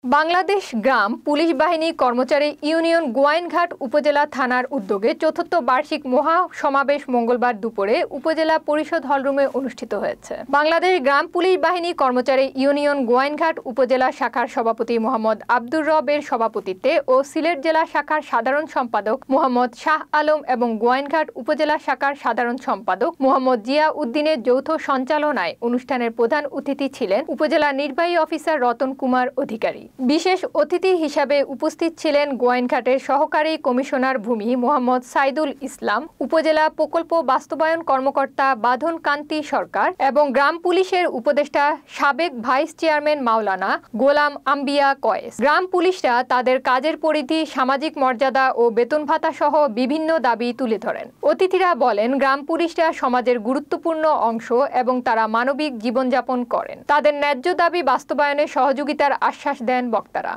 বাংলাদেশ গ্রাম police বাহিনী কর্মচারী union Gowainghat উপজেলা থানার উদ্যোগে চতুর্থ বার্ষিক মহা সমাবেশ মঙ্গলবার দুপুরে উপজেলা পরিষদ হলরুমে অনুষ্ঠিত হয়েছে। বাংলাদেশ গ্রাম পুলিশ বাহিনী কর্মচারী ইউনিয়ন গোয়াইনঘাট উপজেলা শাখার সভাপতি মোহাম্মদ আব্দুর রবের সভাপতিত্বে ও সিলেট জেলা শাখার সাধারণ সম্পাদক মোহাম্মদ শাহ আলম এবং গোয়াইনঘাট উপজেলা শাখার সাধারণ সম্পাদক মোহাম্মদ জিয়া উদ্দিনের যৌথ সঞ্চালনায় অনুষ্ঠানের প্রধান অতিথি ছিলেন উপজেলা নির্বাহী অফিসার রতন কুমার অধিকারী। বিশেষ অতিথি হিসাবে উপস্থিত ছিলেন গোয়াইনঘাটের সহকারী কমিশনার ভূমি মোহাম্মদ সাইদুল ইসলাম, উপজেলা প্রকল্প বাস্তবায়ন কর্মকর্তা বাঁধন কান্তি সরকার এবং গ্রাম পুলিশের উপদেষ্টা সাবেক ভাইস চেয়ারম্যান মাওলানা গোলাম আম্বিয়া কয়েস। গ্রাম পুলিশরা তাদের কাজের পরিধি, সামাজিক মর্যাদা ও বেতন ভাতা সহ বিভিন্ন দাবি তুলে ধরেন। অতিথিরা বলেন, গ্রাম পুলিশরা সমাজের গুরুত্বপূর্ণ অংশ এবং তারা মানবিক জীবনযাপন করেন। তাদের ন্যায্য দাবি বাস্তবায়নে সহযোগিতার আশ্বাস দেন বক্তারা।